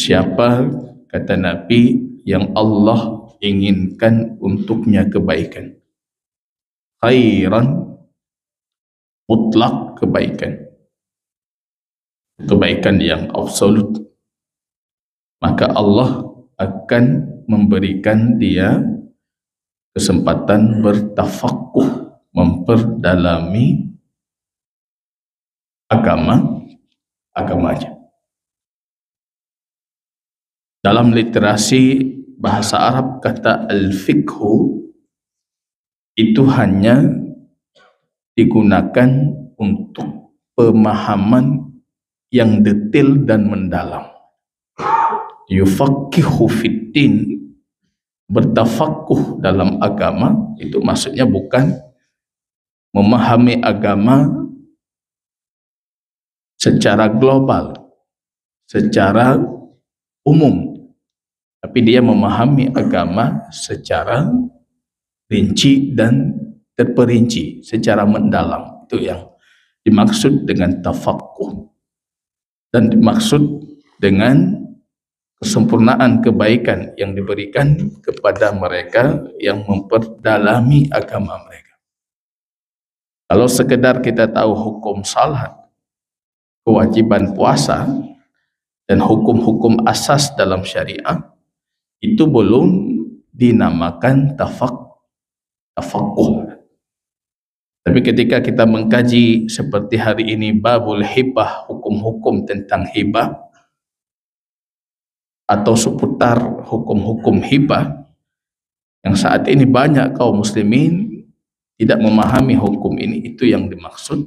Siapa, kata Nabi, yang Allah inginkan untuknya kebaikan, khairan, mutlak kebaikan, kebaikan yang absolut, maka Allah akan memberikan dia kesempatan bertafakuh, memperdalami agamanya. Dalam literasi bahasa Arab, kata al-fiqhu itu hanya digunakan untuk pemahaman yang detail dan mendalam. Yufaqihu fiddin, bertafakuh dalam agama, itu maksudnya bukan memahami agama secara global, secara umum, tapi dia memahami agama secara rinci dan terperinci, secara mendalam. Itu yang dimaksud dengan tafakuh, dan dimaksud dengan kesempurnaan kebaikan yang diberikan kepada mereka yang memperdalami agama mereka. Kalau sekedar kita tahu hukum salat, kewajiban puasa, dan hukum-hukum asas dalam syariah, itu belum dinamakan tafakuh. Tapi ketika kita mengkaji seperti hari ini babul hibah, hukum-hukum tentang hibah atau seputar hukum-hukum hibah, yang saat ini banyak kaum muslimin tidak memahami hukum ini, itu yang dimaksud